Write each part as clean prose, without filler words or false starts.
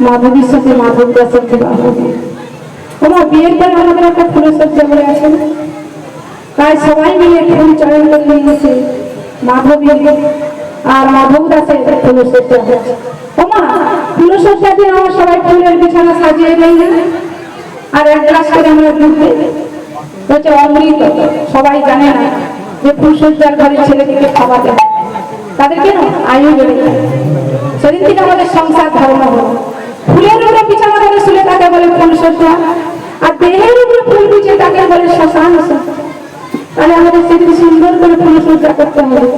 মাধবীর সাথে মাধব দাসের বিবাহ। আমার বিয়ের পরে আমাদের একটা ফুলসজ্জা বলে আছে, তাই সবাই মিলে ফুল চয়ন করে নিয়ে গেছে মাধবী আর মাধব দাসের ফুলসজ্জা হচ্ছে। ওমা ফুলসজ্জা দিয়ে আমার সবাই ফুলের বিছানা সাজিয়ে নেই আর এক গ্লাস করে আমরা দুধ দেই, হচ্ছে অমৃত। সবাই জানে না যে ফুলসজ্জার ঘরে ছেলেটিকে খাওয়া যায়, তাদেরকে আয়ু বেড়ে যায়। সেদিন থেকে আমাদের সংসার ধর্ম হলো ফুলের উপরে বিছানা করে শুলে তাকে বলে ফুলসজ্জা, আর দেহের উপরে ফুল বিছিয়ে তাকে বলে শ্মশান। তাহলে আমাদের সেদিন সুন্দর করে ফুলসজ্জা করতে হবে।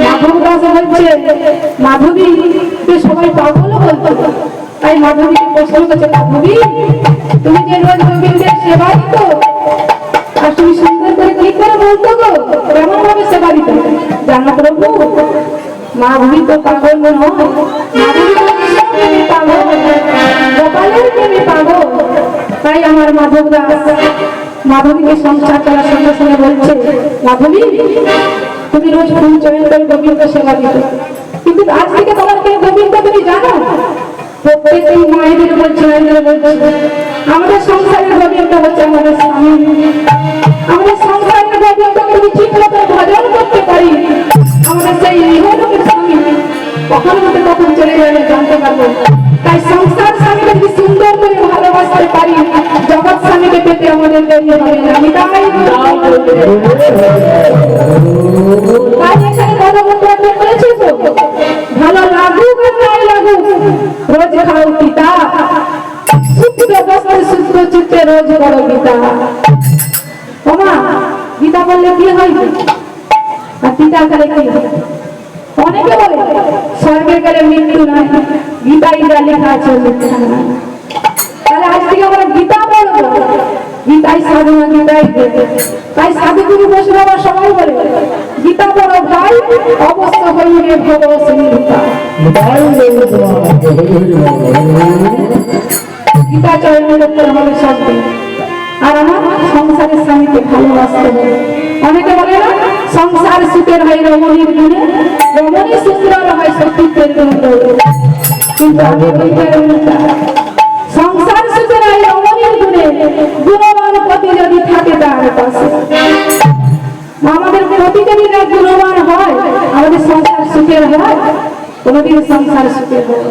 মাধব দাস বলছে মাধবীকে সবাই পাগল বলতো, তাই মাধবীকে প্রশ্ন করছে, মাধবী তুমি যে রোজ গোবিন্দের সেবা দিত, আর তুমি সুন্দর করে কি করে বলতো গো, কেমন ভাবে সেবা দিত? জানো প্রভু, মাধবী তো পাগল নয়, মাধবী পাগল, গোপালের প্রেমে পাগল। তাই আমার মাধব দাস মাধবীকে সংসার করার সঙ্গে সঙ্গে বলছে, মাধবী তুমি রোজ ফুল চয়ন করে গোবিন্দ সেবা দিত, কিন্তু আজ থেকে তোমার কে গোবিন্দ তুমি জানো? প্রত্যেকটি মায়েদের বলছে, আমাদের সংসারের গোবিন্দ হচ্ছে আমাদের স্বামী। আমাদের সংসারের গোবিন্দ তুমি ঠিক মতো ভজন করতে পারি, আমাদের সেই ইহলোকের স্বামী কখন মতো কখন চলে যাবে জানতে পারবো। তাই সংসার স্বামীকে যদি সুন্দর করে ভালোবাসতে পারি, জগৎ স্বামীকে পেতে আমাদের দেরি হবে না। তাই এখানে কথা বলতে বলেছে তো, ভালো লাগুক আর নাই লাগুক রোজ খাও পিতা, শুদ্ধ বস্ত্রে শুদ্ধ চিত্তে রোজ করো গীতা। ওমা গীতা বললে কি হয়, আর পিতা গেলে কি হয়? অনেকে বলে স্বর্গের গেলে মৃত্যু নাই, গীতাই যা লেখা আছে মিথ্যা নাই। তাহলে আজ থেকে আমরা গীতা বলবো, গীতাই সাধনা, গীতাই। তাই সাধুগুরু বৈষ্ণব সবাই বলে গীতা পড়ো ভাই, অবশ্য হইবে ভব সিন্ধুতা। গীতা চয়ন করতে হবে সবদিন। আর আমার সংসারের স্বামীকে ভালোবাসতে হবে। অনেকে বলে না সংসার সুখের হয় রমণীর গুণে, রমণী সুন্দর হয় সতীত্বের গুণে, কিন্তু আমি বলতে সংসার সুখের হয় রমণীর গুণে, গুণবান পতি যদি থাকে তার পাশে। আমাদের পতি যদি না গুণবান হয়, আমাদের সংসার সুখের হয়? কোনদিন সংসার সুখের হয়?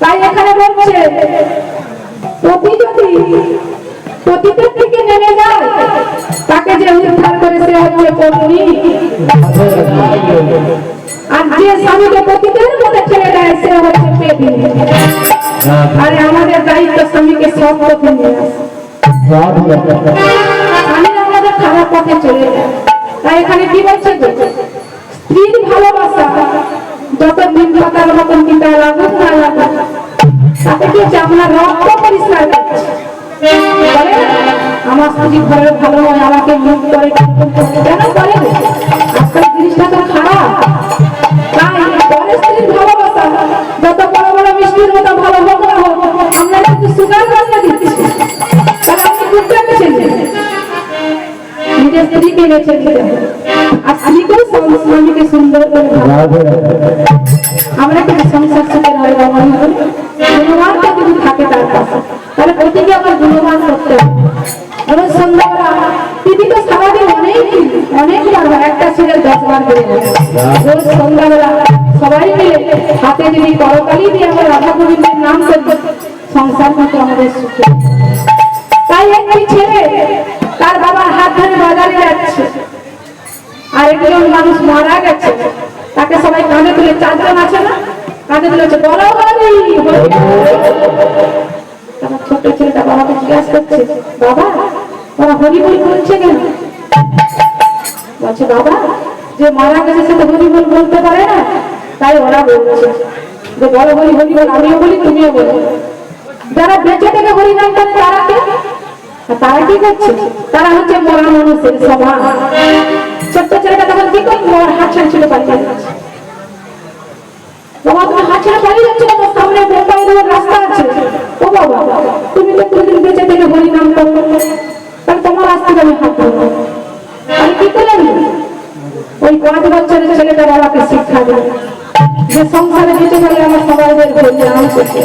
তাই এখানে বলছে পতি যদি পতিতের থেকে নেমে যায়, তাকে যে উদ্ধার করে সে হচ্ছে পত্নী, আর যে স্বামীকে পতিতের মধ্যে ছেড়ে দেয় সে হচ্ছে পেটি। আরে আমাদের দায়িত্ব স্বামীকে সব পথে নিয়ে আসে, স্বামীরা আমাদের খারাপ পথে চলে যায়। তাই এখানে কি বলছে, স্ত্রীর ভালোবাসা যত দিন পাতার মতন পিতা লাগুক না লাগুক, তাতে কি হচ্ছে আপনার রক্ত পরিষ্কার করছে। আমার স্ত্রী ঘরের ভালো হয়, আমাকে মুখ করে কেন করে? আজকাল জিনিসটা তো খারাপ। তাই পরের স্ত্রীর ভালোবাসা যত বড় বড় মিষ্টির মতো ভালো হোক না হোক, আমরা কিন্তু সুগার বানিয়ে দিচ্ছি। তাহলে আপনি বুঝতে পেরেছেন নিজের স্ত্রীকে বেছে দিতে হবে, আর স্ত্রীকেও স্বামীকে সুন্দর করে আমরা কিন্তু সংসার সুখের হয় রমণী হলে গুণবানটা যদি থাকে তার কাছে, তাহলে প্রতিকে আমার গুণবান করতে হবে। রোজ সন্ধ্যাবেলা টিভি তো সারাদিন অনেকবার হয়, একটা সিরিয়াল 10 বার করে রোজ সন্ধ্যাবেলা সবাই মিলে হাতে যদি করতালি দিয়ে আমরা রাধা গোবিন্দের নাম করি, সংসার মতো আমাদের সুখে। তাই একটি ছেলে তার বাবার হাত ধরে বাজারে যাচ্ছে, আর একজন মানুষ মারা গেছে, তাকে সবাই কাঁধে তুলে, 4 জন আছে না, কাঁধে তুলেছে, বড় হরি। আমার ছোট্ট ছেলেটা বাবাকে জিজ্ঞাসা করছে, বাবা ওরা হরি বল বলছে কেন? বলছে বাবা যে মারা গেছে সে তো হরি বল বলতে পারে না, তাই ওরা বলছে যে বড় হরি হরি বল, আমিও বলি তুমিও বলো। যারা বেঁচে থেকে হরি নাম করে তারা কি করছে? তারা হচ্ছে মরা মানুষের সভা। ছোট্ট ছেলেটা তখন কি করবে? হাত ছেড়ে ছেড়ে পালিয়ে যাচ্ছে। বাবা তুমি হাত ছেড়ে পালিয়ে যাচ্ছ, তোমার সামনে বোম্বাই রোড রাস্তা আছে। ও বাবা তুমি তো কোনদিন বেঁচে থেকে হরি নাম করো, তাহলে তোমার রাস্তায় আমি হাত ধরবো। আমি কি করলাম? ওই 5 বছরের ছেলেটা বাবাকে শিক্ষা দেবে যে সংসারে বেঁচে গেলে আমার সবাই হরিনাম করছে।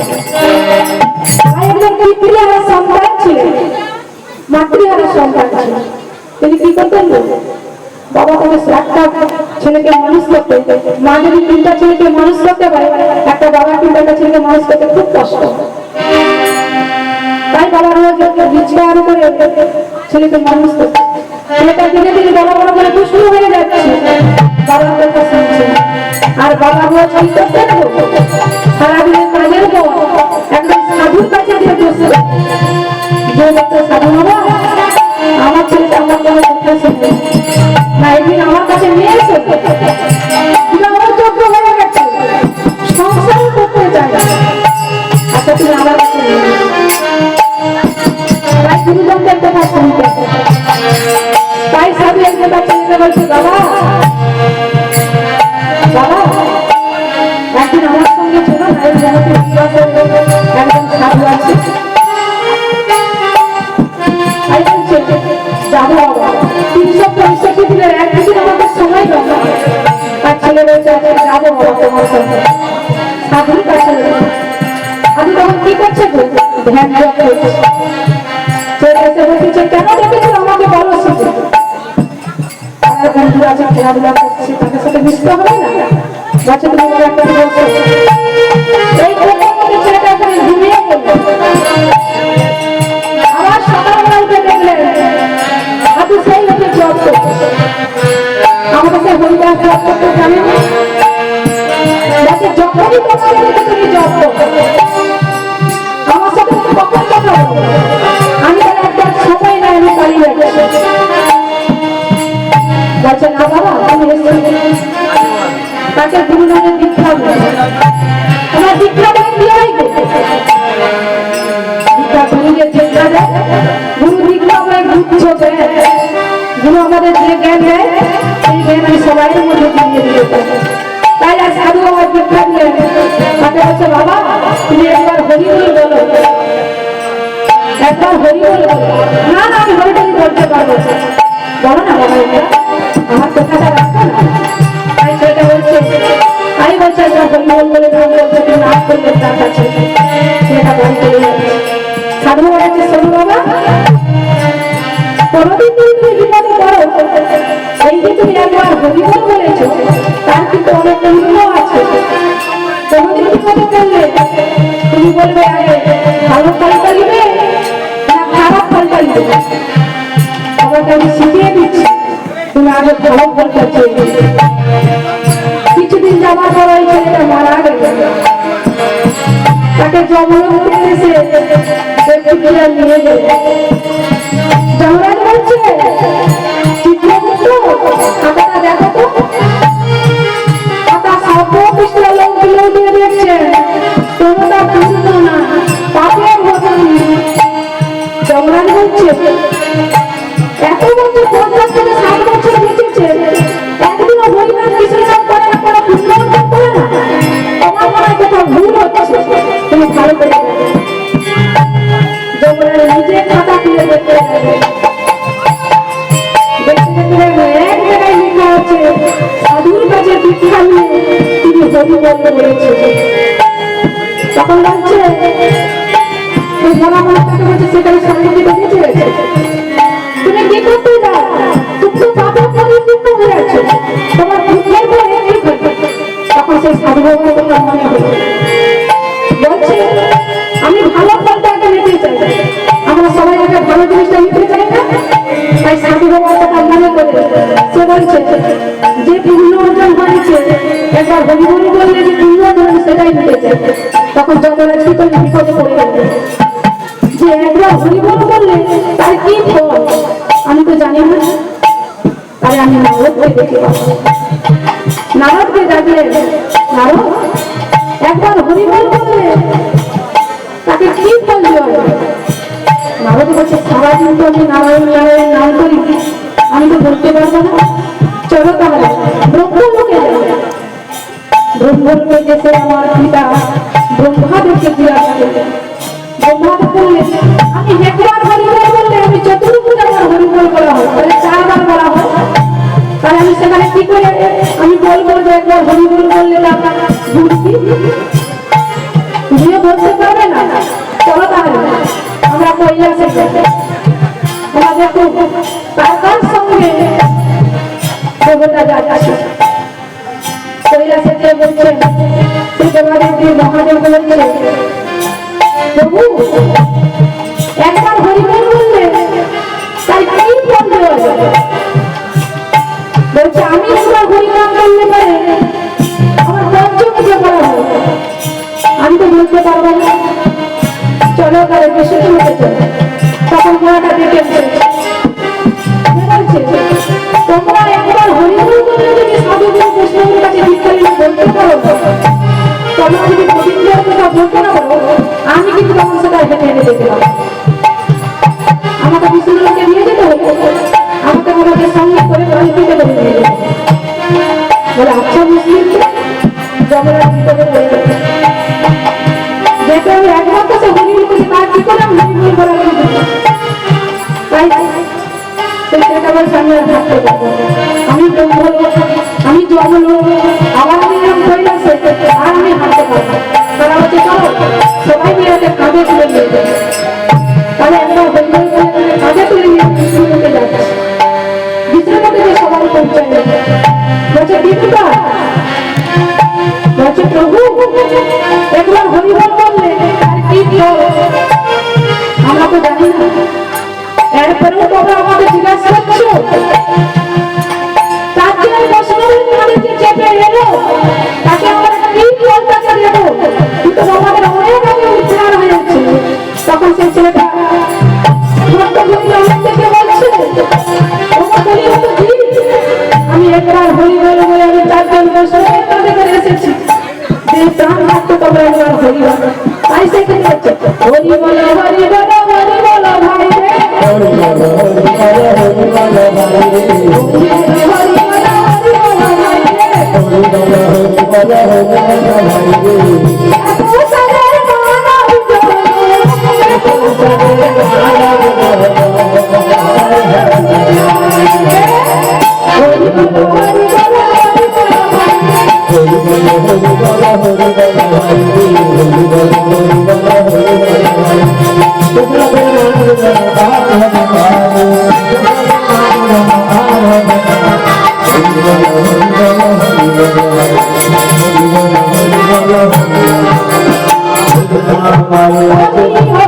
তাই একজন পিতৃহারা সন্তান ছিলেন, মাতৃহারা সন্তান ছিলেন। তিনি কি করতেন? বাবা তাকে একটা ছেলেকে মানুষ করতে, মা যদি তিনটা ছেলেকে মানুষ করতে পারে, একটা বাবা তিনটা ছেলেকে মানুষ করতে খুব কষ্ট। তাই বাবা রোজ রিচকার করে ছেলেকে মানুষ করছে। ছেলেটা দিনে দিনে বড় বড় করে দুষ্টু হয়ে যাচ্ছে, বাবার কথা শুনছে। আর বাবা রোজ কি করতে থাকবো, সারাদিনের কাজের পর একদম সাধুর কাছে দিয়ে বসে, যে বলতে সাধু বাবা আমার ছেলেটা আমার কোনো কথা শুনবে না, একদিন আমার কাছে নিয়ে এসে আমার যোগ্য হয়ে গেছে, সংসার করতে চাই, আচ্ছা তুমি আমার কাছে নিয়ে তাই গুরুজনদের কথা শুনতে। তাই সাধু একজন ছেলেকে বলছে, বাবা বাবা একদিন আমার সঙ্গে ছিল না, এই জগতে একজন সাধু আছে, তাই বলছে যাবো বাবা 365 দিনের একদিন আমাদের সময় দাও। আর ছেলে বলছে যাবো বাবা তোমার সঙ্গে। সাধুর কাছে সাধু তখন কি করছে? ধ্যান জপ করছে। ছেলে এসে বলছে কেন ডেকেছিল আমাকে বলো শিখে। আমার বন্ধু আছে খেলাধুলা করছে, তাদের সাথে মিশতে হবে না, বলছে তুমি একটা বলছো এই মধ্যে ছেলেটা এখানে ঘুমিয়ে পড়লো। আবার সকালবেলা উঠে দেখলেন সাধু সেই লোকের জব করছে। আমাকে সে হরিদাস জব করতে জানেন না, যখনই তোমাকে তুমি জব করো আমার সাথে কখন কথা বলো, আমি তার একবার সময় নাই, আমি পালিয়ে যাচ্ছি। বলছে না বাবা আমি তাকে গুরুজনের দীক্ষা আমার দীক্ষা দিয়ে দীক্ষা গুরুদের দীক্ষা দেয়, গুরু দীক্ষা আমায় গুচ্ছ দেয়, গুরু আমাদের যে জ্ঞান দেয় সেই জ্ঞান আমি সবাই মধ্যে দিয়ে দিতে। তাই আর সাধু আমার দীক্ষা দিলেন, তাকে বলছে বাবা তুমি একবার হরি বলে বলো, একবার হরি বলে বলো। না না আমি হরিটাই বলতে পারবো, বলো না বাবা আমার কথাটা রাখো না। তাই সেটা বলছে, তাই বলছে একবার হরি বল বলে বলছে তুমি নাচ করলে তার কাছে সেটা বলতে সাধু বলেছে শোনো বাবা কোনোদিন তুমি বিপদে পড়ো, এই যে তুমি একবার হরি বল বলেছো তার কিন্তু অনেক মূল্য আছে। কোনোদিন বিপদে পড়লে তুমি বলবে আগে ভালো ফলটা নিবে না খারাপ ফলটা নিবে, আমাকে আমি শিখিয়ে দিচ্ছি তুমি আগে ভালো ফলটা চেয়ে। কিছুদিন যাওয়ার পর ওই ছেলেটা মারা গেল, তাকে জমলোক এসে ব্যক্তিরা নিয়ে গেল। যমরাজ বলছে চিত্রগুপ্ত খাতাটা দেখো তো, খাতা সব পিছলা লোকগুলো দিয়ে দেখছে কোনটা পূর্ণ না, পাপের ঘটনা। যমরাজ বলছে এত বছর 50 থেকে 60 বছর বেঁচেছে, একদিনও হরিনাম কৃষ্ণনাম করে না, কোনো পুণ্য করে না, তোমার মনে কোথাও ভুল হচ্ছে, তুমি ভালো করে যমরাজ নিজে খাতা খুলে দেখতে লাগবে। এক জায়গায় লেখা আছে সাধুর কাছে দীক্ষা নিয়ে তিনি হরি বলতে বলেছে। তখন বলছে সেখানে শান্তি বেঁচে গেছে, তুমি কি করতে যাও, তুমি তো পাপের পরিপূর্ণ হয়ে আছো, তোমার দুঃখের পরে কি করবে। তখন সেই সাধু বাবার কথা মনে হলো, বলছে আমি ভালো ফলটা আগে নিতে চাই, আমরা সবাই আগে ভালো জিনিসটা নিতে চাই না। তাই সাধু বাবার কথা মনে করে সে বলছে যে পুণ্য অর্জন হয়েছে একবার হরি হরি বললে যে পুণ্য অর্জন সেটাই নিতে চাই। তখন যমরাজ কি করলে বিপদে পড়ে গেল যে একবার হরি বল বললে তার কি ফল আমি তো জানি না। তাই আমি নারদকে দেখে নারদকে ডাকলেন, নারদ একবার হরি বল বললে তাকে কি ফল দেওয়া হবে। নারদ বলছে সারাদিন তো আমি নারায়ণ নারায়ণ নাম করি, আমি তো বলতে পারবো না, চলো তাহলে ব্রহ্মলোকে যাবো। ব্রহ্মলোকে যেতে আমার পিতা ব্রহ্মাদেবকে জিজ্ঞাসা করলেন। ব্রহ্মাদেব বললেন আমি একবার হরিবল বললে আমি চতুর্ভুজ আমার হরিবল বলা হয়, তাহলে 4 বার বলা হয়, তাহলে আমি সেখানে কি করে আমি বলবো যে একবার হরিবল বললে বুদ্ধি বলতে পারবে না? চলো তাহলে আমরা কৈলাসে যাই। আমরা দেখো কার সঙ্গে দেবতা যাচ্ছে। কৈলাসে যে বলছেন শ্রী দেবাদেবী মহাদেব বলছে, প্রভু একবার হরিবল বললে তাই কি ফল দেওয়া যাবে? বলছে আমি একবার হরিনাম করলে পারে আমার পঞ্চমুখে করা হবে, আমি তো বলতে পারবো না। চলো তাহলে বেশি চলে চলো। তখন ঘোড়াটা দেখেছে, বলছে তোমরা একবার হরিবল বললে যদি সাধুগুরু কৃষ্ণগুরুর কাছে ভিক্ষারীরা বলতে পারো, তোমরা যদি গোবিন্দের কথা বলতে না পারো, আমি কিন্তু তখন সেটা হেঁটে হেঁটে যেতে পারবো। আমাকে বিষ্ণুকে নিয়ে যেতে হবে, আমাকে আমাদের সঙ্গে করে দিতে হবে নিয়ে যেতে হবে। বলে আচ্ছা মুসলিম জগন্নাথ ভিতরে বলে যেতে হবে। একমাত্র সে হরিবল করছে, তার কি করে হরিবল করা তাই সেটাবার সামনে থাকতে পারবো। আমি ব্রহ্ম, আমি জমল, আবার আমি এরকম কৈলাসে আর আমি হাঁটতে পারবো। তারা হচ্ছে চলো সবাই মিলে কাঁধে তুলে নিয়ে যাবে। তাহলে একবার হরিবল কাঁধে তুলে নিয়ে বিষ্ণুকে যাচ্ছে। বিষ্ণুকে যে সবাই পৌঁছায় বলছে বিষ্ণুটা বলছে প্রভু একবার হরিবল করলে আর কি ফল আমরা তো জানি না। এরপরেও তোমরা আমাদের জিজ্ঞাসা করছো, তার জন্য আমাদের যে চেপে এলো তাকে আমরা কি ফল তাকে দেবো? কিন্তু আমাদের অনেক আগে উদ্ধার হয়েছে। তখন সেই ছেলেটা আমি একবার হরি বলে বলে আমি 4 জন বছর এসেছি যে প্রাণ থাকতো তোমরা একবার হরি বলো। তাই সেখানে হচ্ছে হরি বলো হরি বলো হরি বলো ভাই রে, হরি বলো হরি বলো হরি বলো ভাই রে, হরি বলো হরি বলো ভাই রে, হরি বলো হরি বলো হরি বলো ভাই রে। এত সারের মানব জগৎ, এত সারের মানব জগৎ, হরি বলো হরি বলো হরি বলো ভাই রে, হরি বলো হরি বলো হরি বলো ভাই রে, হরি বলো হরি বলো হরি বলো ভাই রে। তোমরা বলো হরি বলো হরি বলো হরি বলো হরি বলো হরি বলো হরি বলো।